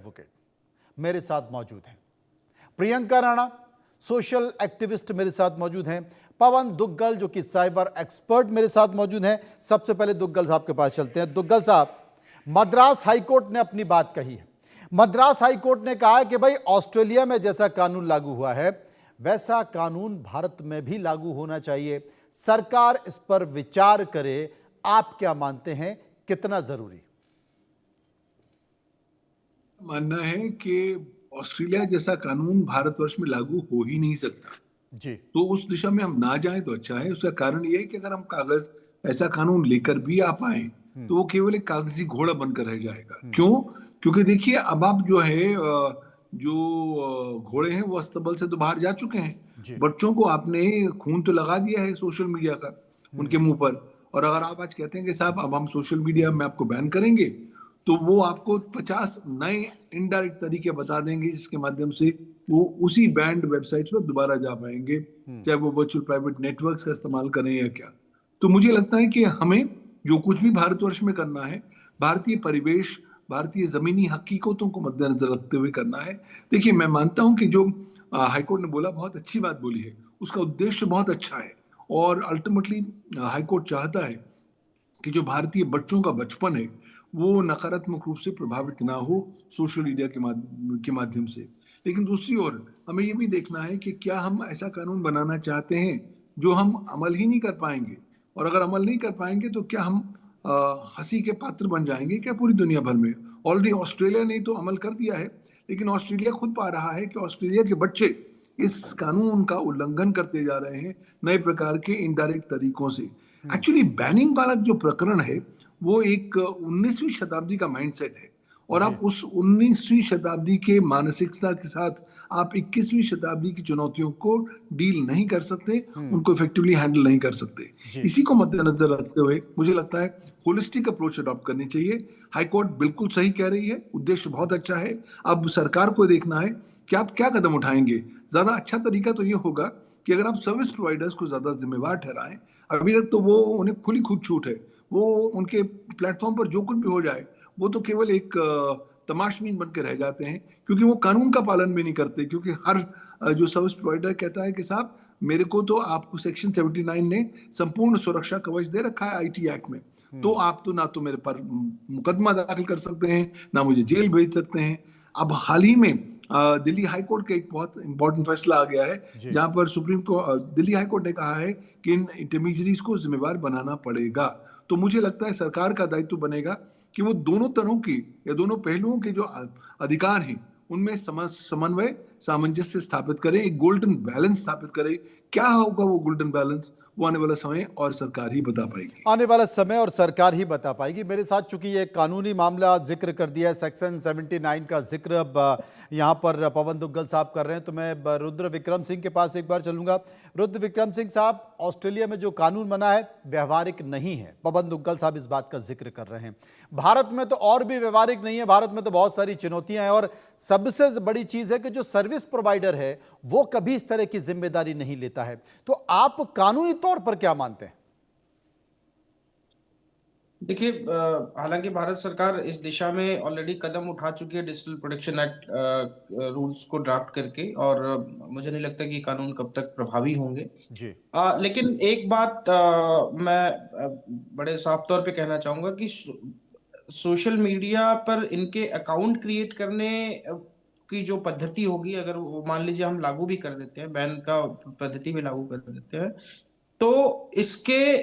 Advocate मेरे साथ मौजूद हैं, प्रियंका राणा सोशल एक्टिविस्ट मेरे साथ मौजूद हैं, पवन दुग्गल जो कि साइबर एक्सपर्ट मेरे साथ मौजूद हैं। सबसे पहले दुग्गल साहब के पास चलते हैं। दुग्गल साहब, मद्रास हाईकोर्ट ने अपनी बात कही है। मद्रास हाईकोर्ट ने कहा है कि भाई ऑस्ट्रेलिया में जैसा कानून लागू हुआ है वैसा कानून भारत में भी लागू होना चाहिए, सरकार इस पर विचार करे। आप क्या मानते हैं, कितना जरूरी? मानना है कि ऑस्ट्रेलिया जैसा कानून भारतवर्ष में लागू हो ही नहीं सकता जी। तो उस दिशा में हम ना जाएं तो अच्छा है। उसका कारण यह है कि अगर हम कागज ऐसा कानून लेकर भी आ पाए तो वो केवल एक कागजी घोड़ा बनकर रह जाएगा। क्यों? क्योंकि देखिए अब आप जो है घोड़े हैं वो अस्तबल से तो बाहर जा चुके हैं। बच्चों को आपने खून तो लगा दिया है सोशल मीडिया का उनके मुंह पर, और अगर आप आज कहते हैं कि साहब अब हम सोशल मीडिया में आपको बैन करेंगे तो वो आपको 50 नए इनडायरेक्ट तरीके बता देंगे जिसके माध्यम से वो उसी बैंड वेबसाइट्स पर दोबारा जा पाएंगे, चाहे वो वर्चुअल प्राइवेट नेटवर्क्स का इस्तेमाल करें या क्या। तो मुझे लगता है कि हमें जो कुछ भी भारतवर्ष में करना है भारतीय परिवेश, भारतीय जमीनी हकीकतों को मद्देनजर रखते हुए करना है। देखिए मैं मानता हूं कि जो हाईकोर्ट ने बोला बहुत अच्छी बात बोली है, उसका उद्देश्य बहुत अच्छा है और अल्टीमेटली हाईकोर्ट चाहता है कि जो भारतीय बच्चों का बचपन है वो नकारात्मक रूप से प्रभावित ना हो सोशल मीडिया के माध्यम से। लेकिन दूसरी ओर हमें ये भी देखना है कि क्या हम ऐसा कानून बनाना चाहते हैं जो हम अमल ही नहीं कर पाएंगे, और अगर अमल नहीं कर पाएंगे तो क्या हम हंसी के पात्र बन जाएंगे क्या पूरी दुनिया भर में। ऑलरेडी ऑस्ट्रेलिया ने तो अमल कर दिया है, लेकिन ऑस्ट्रेलिया खुद पा रहा है कि ऑस्ट्रेलिया के बच्चे इस कानून का उल्लंघन करते जा रहे हैं नए प्रकार के इनडायरेक्ट तरीकों से। एक्चुअली बैनिंग वाला जो प्रकरण है वो एक 19वीं शताब्दी का माइंडसेट है, और आप उस 19वीं शताब्दी के मानसिकता के साथ आप 21वीं शताब्दी की चुनौतियों को डील नहीं कर सकते, उनको इफेक्टिवली हैंडल नहीं कर सकते। इसी को मद्देनजर रखते हुए मुझे लगता है होलिस्टिक अप्रोच अडॉप्ट करनी चाहिए। हाईकोर्ट बिल्कुल सही कह रही है, उद्देश्य बहुत अच्छा है। अब सरकार को देखना है कि आप क्या कदम उठाएंगे। ज्यादा अच्छा तरीका तो ये होगा कि अगर आप सर्विस प्रोवाइडर्स को ज्यादा जिम्मेवार ठहराएं। अभी तक तो वो उन्हें खुली खुद छूट है, वो उनके प्लेटफॉर्म पर जो कुछ भी हो जाए वो तो केवल एक तमाशबीन बन के रह जाते हैं, क्योंकि वो कानून का पालन भी नहीं करते। क्योंकि हर जो सर्विस प्रोवाइडर कहता है कि साहब मेरे को तो आपको सेक्शन 79 ने संपूर्ण सुरक्षा कवच दे रखा है आईटी एक्ट में, तो आप तो ना तो मेरे पर मुकदमा दाखिल कर सकते हैं ना मुझे जेल भेज सकते हैं। अब हाल ही में दिल्ली हाईकोर्ट का एक बहुत इंपॉर्टेंट फैसला आ गया है जहां पर सुप्रीम कोर्ट दिल्ली हाईकोर्ट ने कहा है कि इन इंटरमीडियरीज को जिम्मेवार बनाना पड़ेगा। तो मुझे लगता है सरकार का दायित्व बनेगा कि वो दोनों तरह की या दोनों पहलुओं के जो अधिकार हैं उनमें समन्वय सामंजस्य स्थापित करें, एक गोल्डन बैलेंस स्थापित करें। क्या होगा वो गोल्डन बैलेंस, वो आने वाला समय और सरकार ही बता पाएगी। आने वाला समय और सरकार ही बता पाएगी। मेरे साथ चूंकि ये कानूनी मामला जिक्र कर दिया है, सेक्शन 79 का जिक्र अब यहाँ पर पवन दुग्गल साहब कर रहे हैं, तो मैं रुद्र विक्रम सिंह के पास एक बार चलूंगा। रुद्र विक्रम सिंह साहब, ऑस्ट्रेलिया में जो कानून बना है व्यवहारिक नहीं है, पवन दुग्गल साहब इस बात का जिक्र कर रहे हैं। भारत में तो और भी व्यवहारिक नहीं है, भारत में तो बहुत सारी चुनौतियां हैं, और सबसे बड़ी चीज है कि जो सर्विस प्रोवाइडर है वो कभी इस तरह की जिम्मेदारी नहीं लेता है। तो आप कानूनी तौर पर क्या मानते हैं? देखिए, हालांकि भारत सरकार इस दिशा में ऑलरेडी कदम उठा चुकी है डिजिटल प्रोटेक्शन एक्ट रूल्स को ड्राफ्ट करके, और मुझे नहीं लगता कि कानून कब तक प्रभावी होंगे जी। लेकिन एक बात मैं बड़े साफ तौर पे कहना चाहूंगा कि सोशल मीडिया पर इनके अकाउंट क्रिएट करने की जो पद्धति होगी, अगर वो मान लीजिए हम लागू भी कर देते हैं, बैन का पद्धति भी लागू कर देते हैं, तो इसके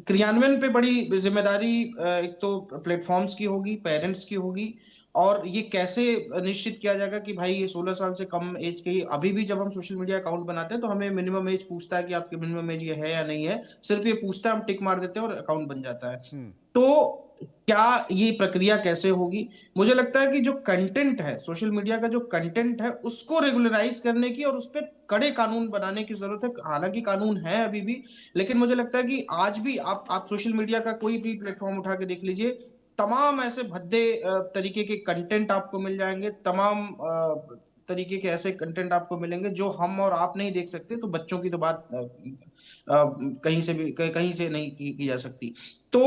क्रियान्वयन पे बड़ी जिम्मेदारी एक तो प्लेटफॉर्म्स की होगी, पेरेंट्स की होगी, और ये कैसे निश्चित किया जाएगा कि भाई ये 16 साल से कम एज के। अभी भी जब हम सोशल मीडिया अकाउंट बनाते हैं तो हमें मिनिमम एज पूछता है कि आपकी मिनिमम एज ये है या नहीं है, सिर्फ ये पूछता है, हम टिक मार देते हैं और अकाउंट बन जाता है। तो क्या ये प्रक्रिया कैसे होगी? मुझे लगता है कि जो कंटेंट है, सोशल मीडिया का जो कंटेंट है, उसको रेगुलराइज करने की और उस पर कड़े कानून बनाने की जरूरत है। हालांकि कानून है अभी भी, लेकिन मुझे लगता है कि आज भी आप सोशल मीडिया का कोई भी प्लेटफॉर्म उठा के देख लीजिए, तमाम ऐसे भद्दे तरीके के कंटेंट आपको मिल जाएंगे, तमाम तरीके के ऐसे कंटेंट आपको मिलेंगे जो हम और आप नहीं देख सकते। तो बच्चों की तो बात कहीं से भी कहीं से नहीं की जा सकती। तो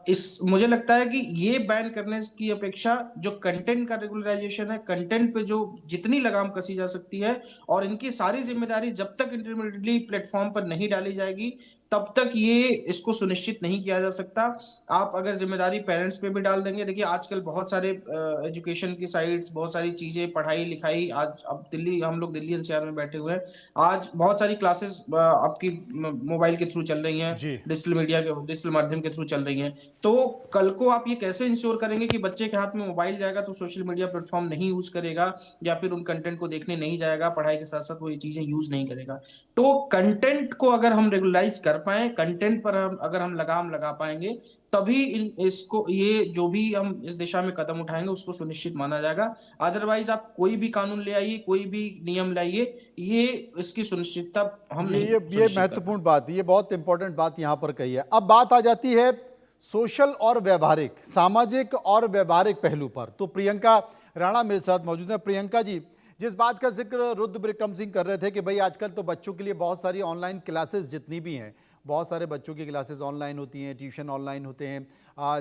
इस मुझे लगता है कि ये बैन करने की अपेक्षा जो कंटेंट का रेगुलराइजेशन है, कंटेंट पे जो जितनी लगाम कसी जा सकती है, और इनकी सारी जिम्मेदारी जब तक इंटरमीडिएटली प्लेटफॉर्म पर नहीं डाली जाएगी, तब तक ये इसको सुनिश्चित नहीं किया जा सकता। आप अगर जिम्मेदारी पेरेंट्स पे भी डाल देंगे, देखिए आजकल बहुत सारे एजुकेशन की साइट्स, बहुत सारी चीजें, पढ़ाई लिखाई, आज अब दिल्ली, हम लोग दिल्ली एनसीआर में बैठे हुए हैं, आज बहुत सारी क्लासेस आपकी मोबाइल के थ्रू चल रही हैं, जी। डिजिटल माध्यम के थ्रू चल रही हैं। तो कल को आप ये कैसे इंश्योर करेंगे कि बच्चे के हाथ में मोबाइल जाएगा तो सोशल मीडिया प्लेटफॉर्म नहीं यूज करेगा, या फिर उन कंटेंट को देखने नहीं जाएगा, पढ़ाई के साथ साथ वो ये चीजें यूज नहीं करेगा। तो कंटेंट को अगर हम रेगुलराइज कर पाए, कंटेंट पर अगर हम लगाम लगा पाएंगे, तभी इसको, ये जो भी हम इस दिशा में कदम उठाएंगे उसको सुनिश्चित माना जाएगा। अदरवाइज आप कोई भी कानून ले आइए, कोई भी नियम लाइए, ये इसकी सुनिश्चितता हम ये नहीं ये ये सुनिश्चित कर महत्वपूर्ण बात, ये बहुत इंपॉर्टेंट बात यहाँ पर कही है। अब बात आ जाती है सोशल और व्यवहारिक, सामाजिक और व्यवहारिक पहलू पर। तो प्रियंका राणा मेरे साथ मौजूद है। प्रियंका जी, जिस बात का जिक्र रुद्र विक्रम सिंह कर रहे थे कि भाई आजकल तो बच्चों के लिए बहुत सारी ऑनलाइन क्लासेस जितनी भी हैं, बहुत सारे बच्चों की क्लासेस ऑनलाइन होती हैं, ट्यूशन ऑनलाइन होते हैं,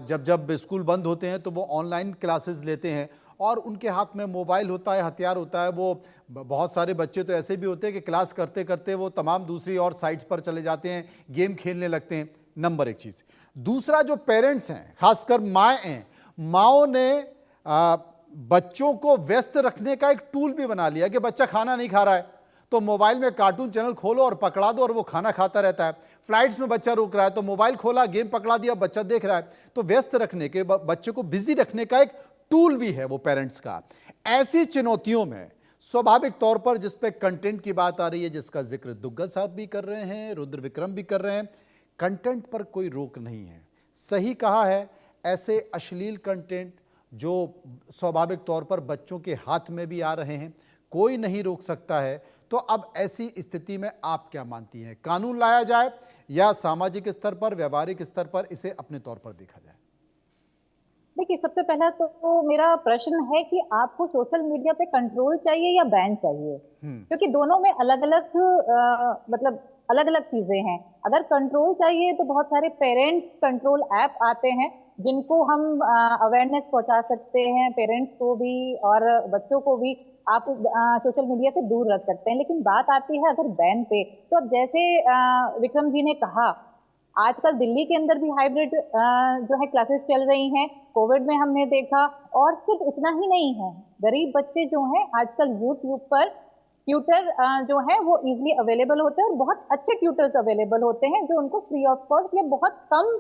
जब जब स्कूल बंद होते हैं तो वो ऑनलाइन क्लासेस लेते हैं और उनके हाथ में मोबाइल होता है, हथियार होता है। वो बहुत सारे बच्चे तो ऐसे भी होते हैं कि क्लास करते करते वो तमाम दूसरी और साइट्स पर चले जाते हैं, गेम खेलने लगते हैं। नंबर एक चीज़। दूसरा, जो पेरेंट्स हैं, खासकर माएँ हैं, माओं ने बच्चों को व्यस्त रखने का एक टूल भी बना लिया कि बच्चा खाना नहीं खा रहा है तो मोबाइल में कार्टून चैनल खोलो और पकड़ा दो और वो खाना खाता रहता है। फ्लाइट्स में बच्चा रुक रहा है तो मोबाइल खोला, गेम पकड़ा दिया, बच्चा देख रहा है। तो व्यस्त रखने के, बच्चे को बिजी रखने का एक टूल भी है वो पेरेंट्स का। ऐसी चुनौतियों में स्वाभाविक तौर पर जिस पे कंटेंट की बात आ रही है, जिसका जिक्र दुग्गल साहब भी कर रहे हैं, रुद्र विक्रम भी कर रहे हैं, कंटेंट पर कोई रोक नहीं है। सही कहा है, ऐसे अश्लील कंटेंट जो स्वाभाविक तौर पर बच्चों के हाथ में भी आ रहे हैं, कोई नहीं रोक सकता है। तो अब ऐसी स्थिति में आप क्या मानती हैं, कानून लाया जाए या सामाजिक स्तर पर, व्यवहारिक स्तर पर इसे अपने तौर पर देखा जाए? देखिए, सबसे पहला तो मेरा प्रश्न है कि आपको सोशल मीडिया पे कंट्रोल चाहिए या बैन चाहिए, क्योंकि दोनों में अलग अलग मतलब अलग अलग चीजें हैं। अगर कंट्रोल चाहिए तो बहुत सारे पेरेंट्स कंट्रोल ऐप आते हैं जिनको हम अवेयरनेस पहुंचा सकते हैं, पेरेंट्स को भी और बच्चों को भी आप सोशल मीडिया से दूर रख सकते हैं। लेकिन बात आती है अगर बैन पे, तो अब जैसे विक्रम जी ने कहा, आजकल दिल्ली के अंदर भी हाइब्रिड जो है क्लासेस चल रही हैं, कोविड में हमने देखा। और सिर्फ इतना ही नहीं है, गरीब बच्चे जो हैं आजकल यूट्यूब पर ट्यूटर जो है वो इजीली अवेलेबल होते हैं और बहुत अच्छे ट्यूटर्स अवेलेबल होते हैं जो उनको फ्री ऑफ कॉस्ट या बहुत कम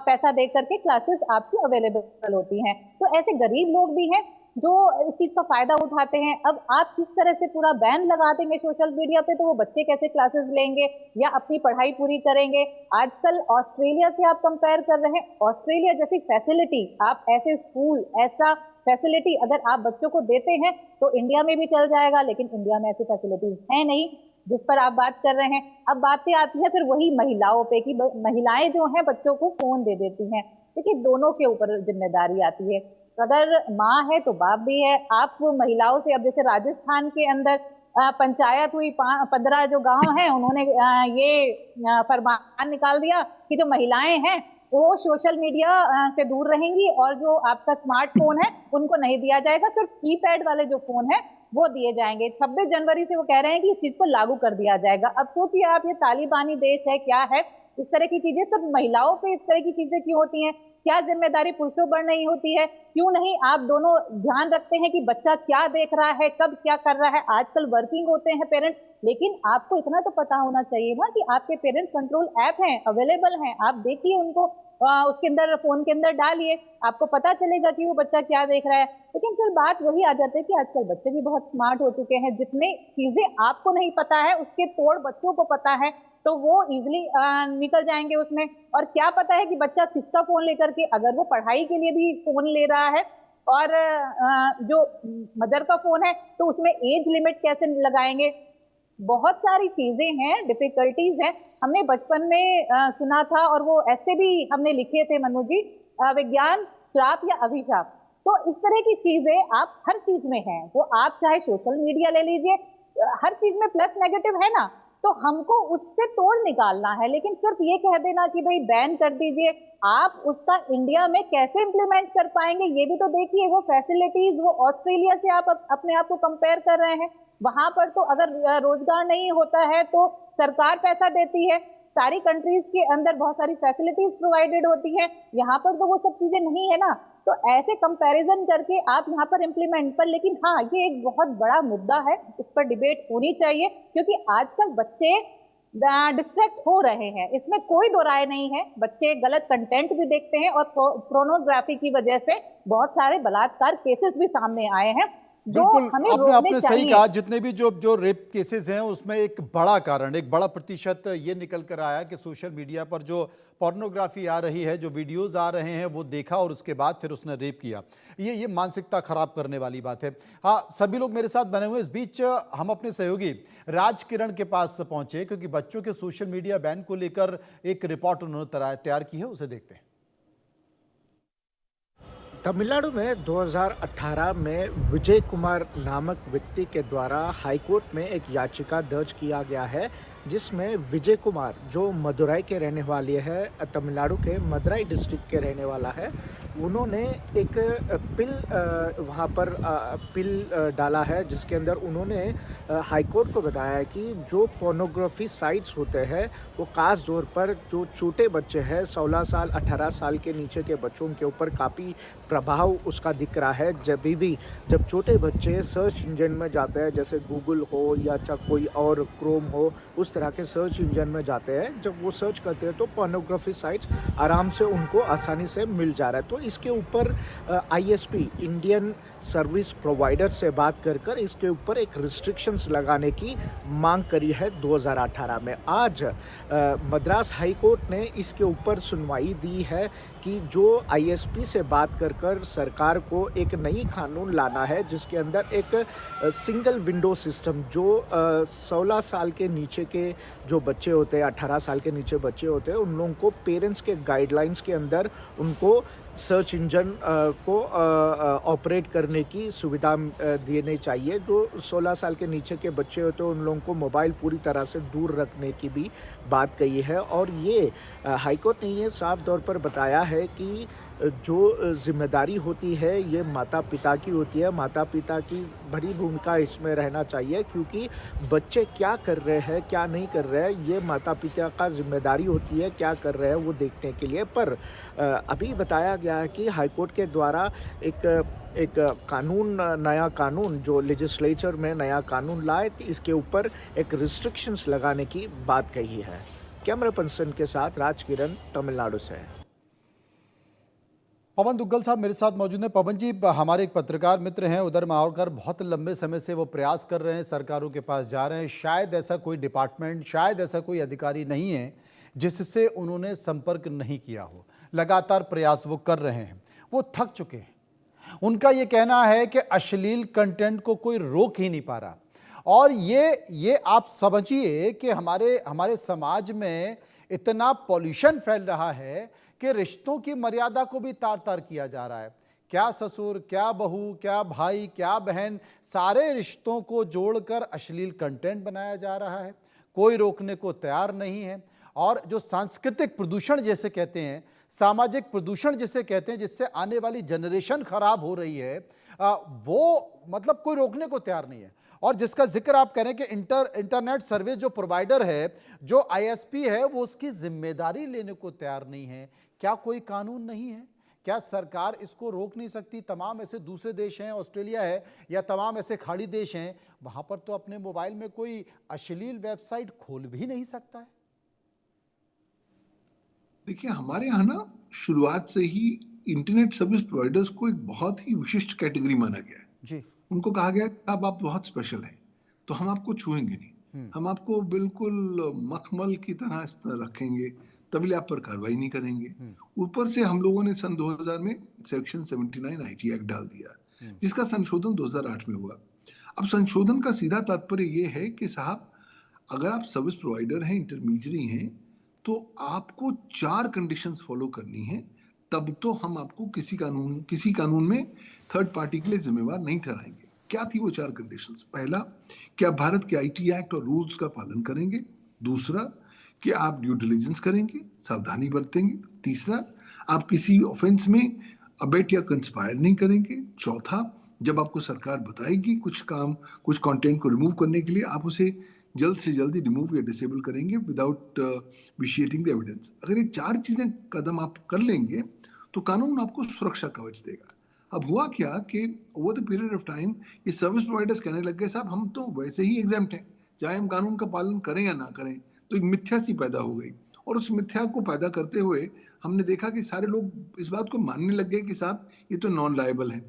पैसा दे करके क्लासेस आपकी अवेलेबल होती हैं। तो ऐसे गरीब लोग भी हैं जो इस चीज का फायदा उठाते हैं। अब आप किस तरह से पूरा बैन लगा देंगे सोशल मीडिया पे, तो वो बच्चे कैसे क्लासेस लेंगे या अपनी पढ़ाई पूरी करेंगे? आजकल ऑस्ट्रेलिया से आप कंपेयर कर रहे हैं, ऑस्ट्रेलिया जैसी फैसिलिटी, आप ऐसे स्कूल, ऐसा फैसिलिटी अगर आप बच्चों को देते हैं तो इंडिया में भी चल जाएगा, लेकिन इंडिया में ऐसी फैसिलिटीज है नहीं जिस पर आप बात कर रहे हैं। अब बातें आती है फिर वही महिलाओं पे कि महिलाएं जो हैं बच्चों को फोन दे देती हैं। देखिए, दोनों के ऊपर जिम्मेदारी आती है, अगर माँ है तो बाप भी है। आप महिलाओं से, अब जैसे राजस्थान के अंदर पंचायत हुई, 15 जो गांव हैं उन्होंने ये फरमान निकाल दिया कि जो महिलाएं हैं वो सोशल मीडिया से दूर रहेंगी और जो आपका स्मार्टफोन है उनको नहीं दिया जाएगा, सिर्फ कीपैड वाले जो फोन है वो दिए जाएंगे। 26 जनवरी से वो कह रहे हैं कि इस चीज को लागू कर दिया जाएगा। अब सोचिए आप, ये तालिबानी देश है क्या है? इस तरह की चीजें सिर्फ महिलाओं पे इस तरह की चीजें क्यों होती हैं? क्या जिम्मेदारी पुरुषों पर नहीं होती है? क्यों नहीं आप दोनों ध्यान रखते हैं कि बच्चा क्या देख रहा है, कब क्या कर रहा है? आजकल वर्किंग होते हैं पेरेंट्स, लेकिन आपको इतना तो पता होना चाहिए ना कि आपके पेरेंट्स कंट्रोल ऐप हैं, अवेलेबल हैं, आप देखिए उनको, उसके अंदर, फोन के अंदर डालिए, आपको पता चलेगा कि वो बच्चा क्या देख रहा है। लेकिन फिर बात वही आ जाती है कि आजकल बच्चे भी बहुत स्मार्ट हो चुके हैं, जितने चीजें आपको नहीं पता है उसके तोड़ बच्चों को पता है, तो वो इजिली निकल जाएंगे उसमें। और क्या पता है कि बच्चा किसका फोन लेकर के, अगर वो पढ़ाई के लिए भी फोन ले रहा है और जो मदर का फोन है तो उसमें एज लिमिट कैसे लगाएंगे? बहुत सारी चीजें हैं, डिफिकल्टीज हैं। हमने बचपन में सुना था और वो ऐसे भी हमने लिखे थे मनु जी, विज्ञान श्राप या अभिशाप। तो इस तरह की चीजें आप हर चीज में हैं, वो आप चाहे सोशल मीडिया ले लीजिए, हर चीज में प्लस नेगेटिव है ना। तो हमको उससे तोड़ निकालना है। लेकिन सिर्फ ये कह देना कि भाई बैन कर दीजिए, आप उसका इंडिया में कैसे इंप्लीमेंट कर पाएंगे ये भी तो देखिए। वो फैसिलिटीज, वो ऑस्ट्रेलिया से आप अपने आप को कंपेयर कर रहे हैं, वहां पर तो अगर रोजगार नहीं होता है तो सरकार पैसा देती है, सारी कंट्रीज के अंदर बहुत सारी फैसिलिटीज प्रोवाइडेड होती है, यहाँ पर तो वो सब चीजें नहीं है ना। तो ऐसे कंपैरिजन करके आप यहाँ पर इम्प्लीमेंट पर, लेकिन हाँ ये एक बहुत बड़ा मुद्दा है, इस पर डिबेट होनी चाहिए, क्योंकि आजकल बच्चे डिस्ट्रैक्ट हो रहे हैं, इसमें कोई दो राय नहीं है। बच्चे गलत कंटेंट भी देखते हैं और पोर्नोग्राफी की वजह से बहुत सारे बलात्कार केसेस भी सामने आए हैं जो बिल्कुल, हमें आपने रोकने आपने सही चाहिए। कहा। जितने भी जो जो रेप केसेस हैं उसमें एक बड़ा कारण, एक बड़ा प्रतिशत ये निकल कर आया कि सोशल मीडिया पर जो पोर्नोग्राफी आ रही है, जो वीडियोस आ रहे हैं, वो देखा और उसके बाद फिर उसने रेप किया। ये मानसिकता खराब करने वाली बात है। हाँ, सभी लोग मेरे साथ बने हुए हैं। इस बीच हम अपने सहयोगी राज किरण के पास पहुंचे, क्योंकि बच्चों के सोशल मीडिया बैन को लेकर एक रिपोर्ट उन्होंने तैयार की है, उसे देखते हैं। तमिलनाडु में 2018 में विजय कुमार नामक व्यक्ति के द्वारा हाईकोर्ट में एक याचिका दर्ज किया गया है, जिसमें विजय कुमार, जो मदुराई के रहने वाले हैं, तमिलनाडु के मदुराई डिस्ट्रिक्ट के रहने वाला है, उन्होंने एक पिल वहाँ पर पिल डाला है, जिसके अंदर उन्होंने हाईकोर्ट को बताया है कि जो पोर्नोग्राफी साइट्स होते हैं वो खास तौर पर जो छोटे बच्चे हैं, 16 साल 18 साल के नीचे के बच्चों के ऊपर काफ़ी प्रभाव उसका दिख रहा है। जब छोटे बच्चे सर्च इंजन में जाते हैं, जैसे गूगल हो या कोई और क्रोम हो, उस तरह के सर्च इंजन में जाते हैं, जब वो सर्च करते हैं तो पोर्नोग्राफी साइट्स आराम से उनको आसानी से मिल जा रहा है। तो इसके ऊपर ISP इंडियन सर्विस प्रोवाइडर से बात कर इसके ऊपर एक रिस्ट्रिक्शंस लगाने की मांग करी है 2018 में। आज मद्रास हाई कोर्ट ने इसके ऊपर सुनवाई दी है कि जो ISP से बात कर सरकार को एक नई कानून लाना है, जिसके अंदर एक सिंगल विंडो सिस्टम, जो 16 साल के नीचे के जो बच्चे होते हैं, 18 साल के नीचे बच्चे होते हैं, उन लोगों को पेरेंट्स के गाइडलाइंस के अंदर उनको सर्च इंजन को ऑपरेट करने की सुविधा देनी चाहिए। जो 16 साल के नीचे के बच्चे होते हैं उन लोगों को मोबाइल पूरी तरह से दूर रखने की भी बात कही है। और ये हाईकोर्ट ने ये साफ तौर पर बताया है कि जो जिम्मेदारी होती है ये माता पिता की होती है, माता पिता की बड़ी भूमिका इसमें रहना चाहिए, क्योंकि बच्चे क्या कर रहे हैं क्या नहीं कर रहे हैं ये माता पिता का जिम्मेदारी होती है, क्या कर रहे हैं वो देखने के लिए। पर अभी बताया गया है कि हाईकोर्ट के द्वारा एक कानून, नया कानून जो लेजिस्लेचर में नया कानून लाए, इसके ऊपर एक रिस्ट्रिक्शंस लगाने की बात कही है। कैमरा पर्सन के साथ राज किरण, तमिलनाडु से। पवन दुग्गल साहब मेरे साथ मौजूद हैं। पवन जी, हमारे एक पत्रकार मित्र हैं उधर माहौरकर, बहुत लंबे समय से वो प्रयास कर रहे हैं, सरकारों के पास जा रहे हैं, शायद ऐसा कोई डिपार्टमेंट, शायद ऐसा कोई अधिकारी नहीं है जिससे उन्होंने संपर्क नहीं किया हो। लगातार प्रयास वो कर रहे हैं, वो थक चुके हैं। उनका ये कहना है कि अश्लील कंटेंट को कोई रोक ही नहीं पा रहा। और ये आप समझिए कि हमारे समाज में इतना पॉल्यूशन फैल रहा है कि रिश्तों की मर्यादा को भी तार तार किया जा रहा है। क्या ससुर, क्या बहू, क्या भाई, क्या बहन, सारे रिश्तों को जोड़कर अश्लील कंटेंट बनाया जा रहा है, कोई रोकने को तैयार नहीं है। और जो सांस्कृतिक प्रदूषण जैसे कहते हैं, सामाजिक प्रदूषण जिसे कहते हैं, जिससे आने वाली जनरेशन खराब हो रही है, वो मतलब कोई रोकने को तैयार नहीं है। और जिसका जिक्र आप करें कि इंटरनेट सर्विस जो प्रोवाइडर है, जो ISP है, वो उसकी जिम्मेदारी लेने को तैयार नहीं है। क्या कोई कानून नहीं है? क्या सरकार इसको रोक नहीं सकती? तमाम ऐसे दूसरे देश हैं, ऑस्ट्रेलिया है या तमाम ऐसे खाड़ी देश हैं, वहां पर तो अपने मोबाइल में कोई अश्लील वेबसाइट खोल भी नहीं सकता है। देखिए, हमारे यहाँ ना शुरुआत से ही इंटरनेट सर्विस प्रोवाइडर्स को एक बहुत ही विशिष्ट कैटेगरी माना गया है जी। उनको कहा गया कि अब आप बहुत स्पेशल हैं, तो हम आपको छुएंगे नहीं, हम आपको बिल्कुल मखमल की तरह इस तरह रखेंगे, तभी आप पर कार्रवाई नहीं करेंगे। ऊपर से हम लोगों ने सन 2000 में सेक्शन 79 IT एक्ट डाल दिया, जिसका संशोधन 2008 में हुआ। अब संशोधन का सीधा तात्पर्य ये है कि साहब, अगर आप सर्विस प्रोवाइडर हैं, इंटरमीडियरी हैं, तो आपको 4 कंडीशंस फॉलो करनी है, तब तो हम आपको किसी कानून में थर्ड पार्टी के लिए जिम्मेवार नहीं ठहराएंगे। क्या थी वो 4 कंडीशंस? पहला, कि आप भारत के आईटी एक्ट और रूल्स का पालन करेंगे। दूसरा, कि आप ड्यू डिलिजेंस करेंगे, सावधानी बरतेंगे। तीसरा, आप किसी ऑफेंस में अबेट या कंस्पायर नहीं करेंगे। चौथा, जब आपको सरकार बताएगी कुछ काम, कुछ कंटेंट को रिमूव करने के लिए, आप उसे जल्द से जल्द रिमूव या डिसेबल करेंगे विदाउट विशिएटिंग द एविडेंस। अगर ये 4 चीजें कदम आप कर लेंगे तो कानून आपको सुरक्षा कवच देगा। अब हुआ क्या कि over the period of time ये सर्विस प्रोवाइडर्स कहने लग गए, साहब हम तो वैसे ही एग्जाम्प्ट हैं, चाहे हम कानून का पालन करें या ना करें। तो एक मिथ्या सी पैदा हो गई, और उस मिथ्या को पैदा करते हुए हमने देखा कि सारे लोग इस बात को मानने लग गए कि साहब ये तो नॉन लायबल है।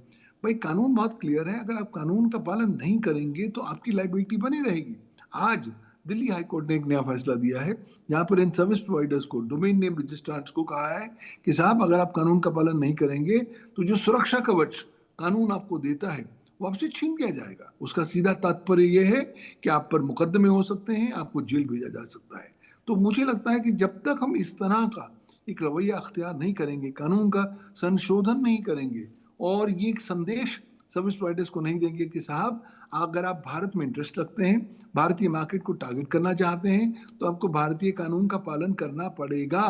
भाई कानून बहुत क्लियर है, अगर आप कानून का पालन नहीं करेंगे तो आपकी लायबिलिटी बनी रहेगी। आज दिल्ली हाई कोर्ट ने एक नया फैसला दिया है, जहां पर इन सर्विस प्रोवाइडर्स को, डोमेन नेम रजिस्ट्रार्स को कहा है कि साहब अगर आप कानून का पालन नहीं करेंगे तो जो सुरक्षा कवच कानून आपको देता है वो आपसे छीन लिया जाएगा। उसका सीधा तात्पर्य यह है कि आप पर मुकदमे हो सकते हैं, आपको जेल भेजा जा सकता है। तो मुझे लगता है कि जब तक हम इस तरह का एक रवैया अख्तियार नहीं करेंगे, कानून का संशोधन नहीं करेंगे, और ये एक संदेश सर्विस प्रोवाइडर्स को नहीं देंगे कि साहब अगर आप भारत में इंटरेस्ट रखते हैं, भारतीय मार्केट को टारगेट करना चाहते हैं, तो आपको भारतीय कानून का पालन करना पड़ेगा,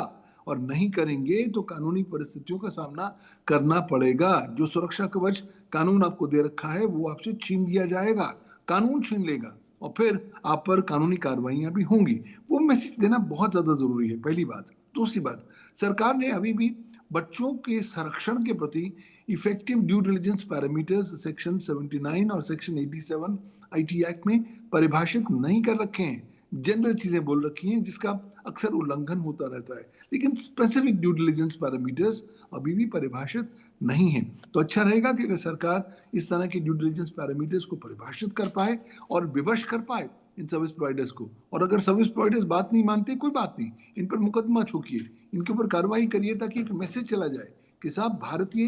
और नहीं करेंगे तो कानूनी परिस्थितियों का सामना करना पड़ेगा। जो सुरक्षा कवच कानून आपको दे रखा है वो आपसे छीन लिया जाएगा, कानून छीन लेगा, और फिर आप पर कानूनी कार्रवाइयां भी होंगी। वो मैसेज देना बहुत ज्यादा जरूरी है, पहली बात। दूसरी बात, सरकार ने अभी भी बच्चों के संरक्षण के प्रति effective due diligence parameters section 79 और सेक्शन 87 आईटी एक्ट में परिभाषित नहीं कर रखे हैं। जनरल चीजें बोल रखी हैं जिसका अक्सर उल्लंघन होता रहता है, लेकिन स्पेसिफिक ड्यू डिलिजेंस पैरामीटर्स अभी भी परिभाषित नहीं है। तो अच्छा रहेगा कि अगर सरकार इस तरह के ड्यू डिलिजेंस पैरामीटर्स को परिभाषित कर पाए और विवश कर पाए इन सर्विस प्रोवाइडर्स को। और अगर सर्विस प्रोवाइडर्स बात नहीं मानते, कोई बात नहीं, इन पर मुकदमा ठोकिए, इनके ऊपर कार्रवाई करिए, ताकि एक मैसेज चला जाए कि साहब भारतीय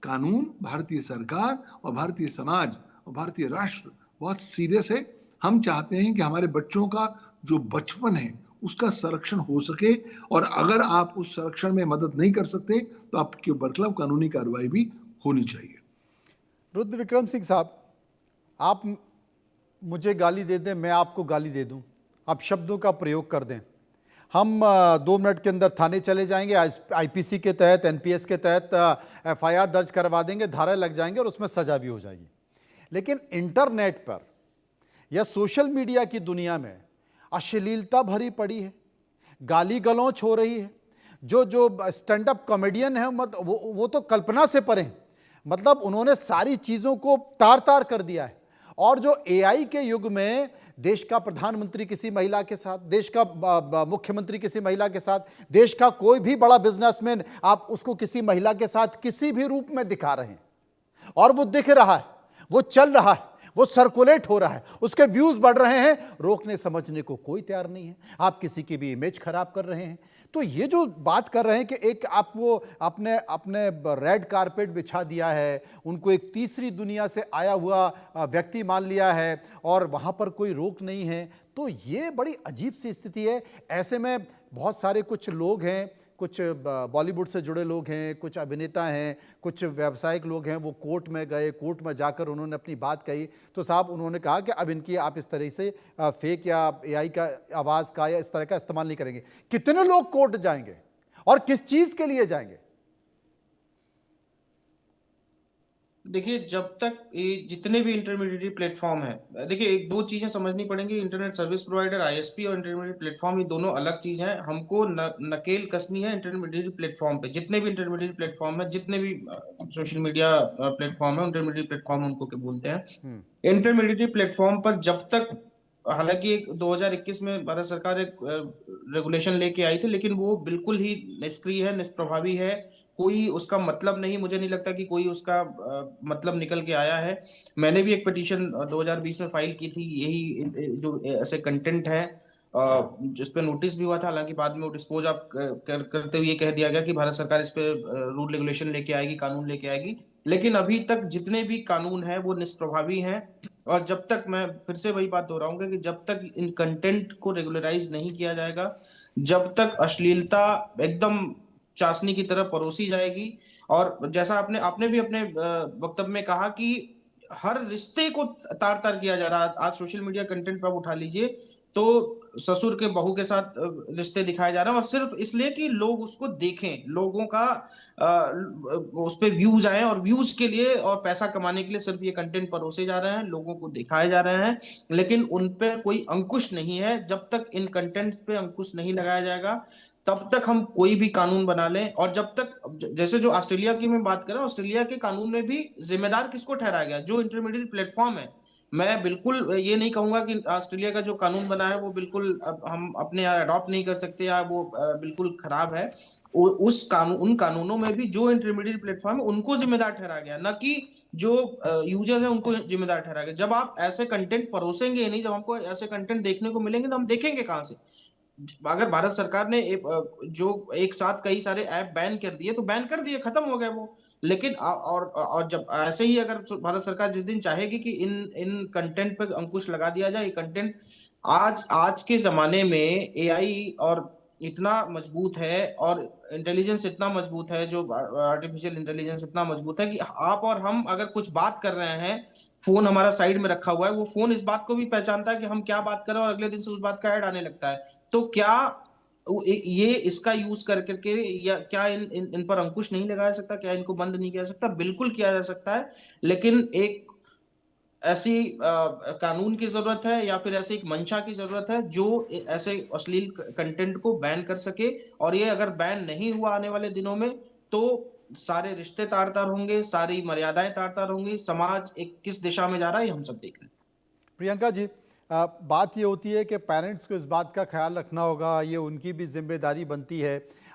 कानून, भारतीय सरकार और भारतीय समाज और भारतीय राष्ट्र बहुत सीरियस है। हम चाहते हैं कि हमारे बच्चों का जो बचपन है उसका संरक्षण हो सके, और अगर आप उस संरक्षण में मदद नहीं कर सकते तो आपके ऊपर खिलाफ कानूनी कार्रवाई भी होनी चाहिए। रुद्र विक्रम सिंह साहब, आप मुझे गाली दे दें, मैं आपको गाली दे दूं, आप शब्दों का प्रयोग कर दें, हम 2 मिनट के अंदर थाने चले जाएंगे, आईपीसी के तहत, एनपीएस के तहत एफआईआर दर्ज करवा देंगे, धारा लग जाएंगे और उसमें सजा भी हो जाएगी। लेकिन इंटरनेट पर या सोशल मीडिया की दुनिया में अश्लीलता भरी पड़ी है, गाली गलौच हो रही है। जो स्टैंड अप कॉमेडियन है वो तो कल्पना से परे हैं, मतलब उन्होंने सारी चीज़ों को तार तार कर दिया है। और जो एआई के युग में देश का प्रधानमंत्री किसी महिला के साथ, देश का मुख्यमंत्री किसी महिला के साथ, देश का कोई भी बड़ा बिजनेसमैन आप उसको किसी महिला के साथ किसी भी रूप में दिखा रहे हैं, और वो दिख रहा है, वो चल रहा है, वो सर्कुलेट हो रहा है, उसके व्यूज बढ़ रहे हैं, रोकने समझने को कोई तैयार नहीं है। आप किसी की भी इमेज खराब कर रहे हैं। तो ये जो बात कर रहे हैं कि एक आप वो अपने अपने रेड कारपेट बिछा दिया है, उनको एक तीसरी दुनिया से आया हुआ व्यक्ति मान लिया है और वहाँ पर कोई रोक नहीं है, तो ये बड़ी अजीब सी स्थिति है। ऐसे में बहुत सारे कुछ लोग हैं, कुछ बॉलीवुड से जुड़े लोग हैं, कुछ अभिनेता हैं, कुछ व्यावसायिक लोग हैं, वो कोर्ट में गए, कोर्ट में जाकर उन्होंने अपनी बात कही, तो साहब उन्होंने कहा कि अब इनकी आप इस तरह से फेक या एआई का आवाज़ का या इस तरह का इस्तेमाल नहीं करेंगे। कितने लोग कोर्ट जाएंगे और किस चीज़ के लिए जाएंगे? देखिए, जब तक ये जितने भी इंटरमीडिएटरी प्लेटफॉर्म है, देखिए एक दो चीजें समझनी पड़ेंगी। इंटरनेट सर्विस प्रोवाइडर आईएसपी और इंटरमीडिएट प्लेटफॉर्म, ये दोनों अलग चीज हैं। हमको नकेल कसनी है इंटरमीडिएटरी प्लेटफॉर्म पे। जितने भी इंटरमीडिएट प्लेटफॉर्म है, जितने भी सोशल मीडिया प्लेटफॉर्म है, इंटरमीडिएट प्लेटफॉर्म उनको क्या बोलते हैं। इंटरमीडिएटरी प्लेटफॉर्म पर जब तक, हालांकि 2021 में भारत सरकार एक रेगुलेशन लेके आई थी, लेकिन वो बिल्कुल ही निष्क्रिय है, निष्प्रभावी है। कोई उसका मतलब नहीं, मुझे नहीं लगता कि कोई उसका मतलब निकल के आया है। मैंने भी एक पिटीशन 2020 में फाइल की थी, यही जो ऐसे कंटेंट है, जिस पे नोटिस भी हुआ था। हालांकि बाद में वो डिस्पोज ऑफ करते हुए ये कह दिया गया कि भारत सरकार इस पे रूल रेगुलेशन लेके आएगी, कानून लेके आएगी। लेकिन अभी तक जितने भी कानून हैं वो निष्प्रभावी हैं। और जब तक, मैं फिर से वही बात दोहराऊंगा कि जब तक इन कंटेंट को रेगुलराइज नहीं किया जाएगा, जब तक अश्लीलता एकदम चाशनी की तरह परोसी जाएगी। और जैसा आपने भी अपने वक्तव्य में कहा कि हर रिश्ते को तार तार किया जा रहा है। आज सोशल मीडिया कंटेंट पे आप उठा लीजिए तो ससुर के बहू के साथ रिश्ते दिखाए जा रहे हैं, और सिर्फ इसलिए कि लोग उसको देखें, लोगों का उस पे व्यूज आए, और व्यूज के लिए और पैसा कमाने के लिए सिर्फ ये कंटेंट परोसे जा रहे हैं, लोगों को दिखाए जा रहे हैं, लेकिन उन पे कोई अंकुश नहीं है। जब तक इन कंटेंट्स पे अंकुश नहीं लगाया जाएगा तब तक हम कोई भी कानून बना लें, और जब तक जैसे जो ऑस्ट्रेलिया की मैं बात कर रहा हूँ, ऑस्ट्रेलिया के कानून में भी जिम्मेदार किसको ठहराया गया? जो इंटरमीडिएट प्लेटफॉर्म है। मैं बिल्कुल ये नहीं कहूंगा कि ऑस्ट्रेलिया का जो कानून बना है वो बिल्कुल अब हम अपने यहाँ अडॉप्ट नहीं कर सकते या वो बिल्कुल खराब है। उस कानून उन कानूनों में भी जो इंटरमीडिएट प्लेटफॉर्म है उनको जिम्मेदार ठहराया गया, न कि जो यूजर है उनको जिम्मेदार ठहराया गया। जब आप ऐसे कंटेंट परोसेंगे नहीं, जब हमको ऐसे कंटेंट देखने को मिलेंगे तो हम देखेंगे कहाँ से? अगर भारत सरकार ने जो एक साथ कई सारे ऐप बैन कर दिए तो बैन कर दिए, खत्म हो गए वो। लेकिन और जब ऐसे ही अगर भारत सरकार जिस दिन चाहेगी कि इन इन कंटेंट पे अंकुश लगा दिया जाए, ये कंटेंट आज आज के जमाने में एआई और इतना मजबूत है, और इंटेलिजेंस इतना मजबूत है, जो आर्टिफिशियल इंटेलिजेंस इतना मजबूत है कि आप और हम अगर कुछ बात कर रहे हैं, फोन हमारा साइड में रखा हुआ है, वो फोन इस बात को भी पहचानता है कि हम क्या बात कर रहे हैं, और अगले दिन से उस बात का ऐड आने लगता है। तो क्या ये इसका यूज कर करके, या क्या इन पर अंकुश नहीं लगाया सकता? क्या इनको बंद नहीं किया जा सकता? बिल्कुल किया जा सकता है, लेकिन एक ऐसी कानून की जरूरत है, या फिर ऐसी एक मंशा की जरूरत है जो ऐसे अश्लील कंटेंट को बैन कर सके। और ये अगर बैन नहीं हुआ आने वाले दिनों में तो सारे रिश्ते तार तार होंगे, सारी मर्यादाएं तार तार होंगी, समाज एक किस दिशा में जा रहा है ये हम सब देख रहे हैं। प्रियंका जी, बात ये होती है कि पेरेंट्स को इस बात का ख्याल रखना होगा, ये उनकी भी जिम्मेदारी बनती है।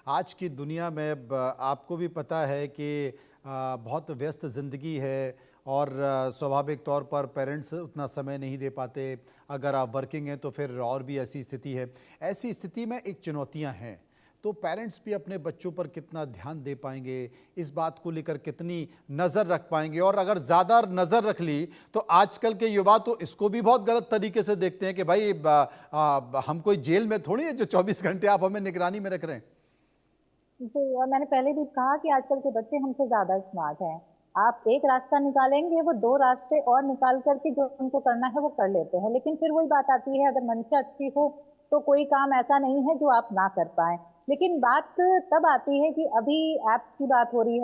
आज की दुनिया में आपको भी पता है कि बहुत व्यस्त ज़िंदगी है, और स्वाभाविक तौर पर पेरेंट्स उतना समय नहीं दे पाते। अगर आप वर्किंग हैं तो फिर और भी ऐसी स्थिति है। ऐसी स्थिति में एक चुनौतियां हैं, तो पेरेंट्स भी अपने बच्चों पर कितना ध्यान दे पाएंगे, इस बात को लेकर कितनी नज़र रख पाएंगे। और अगर ज़्यादा नज़र रख ली तो आजकल के युवा तो इसको भी बहुत गलत तरीके से देखते हैं कि भाई हम कोई जेल में थोड़ी है जो 24 घंटे आप हमें निगरानी में रख रहे हैं। जी, और मैंने पहले भी कहा कि आजकल के बच्चे हमसे ज्यादा स्मार्ट हैं। आप एक रास्ता निकालेंगे, वो 2 रास्ते और निकाल करके जो उनको करना है वो कर लेते हैं। लेकिन फिर वही बात आती है, अगर मंशा अच्छी हो तो कोई काम ऐसा नहीं है जो आप ना कर पाएं। लेकिन बात तब आती है कि अभी ऐप्स की बात हो रही है।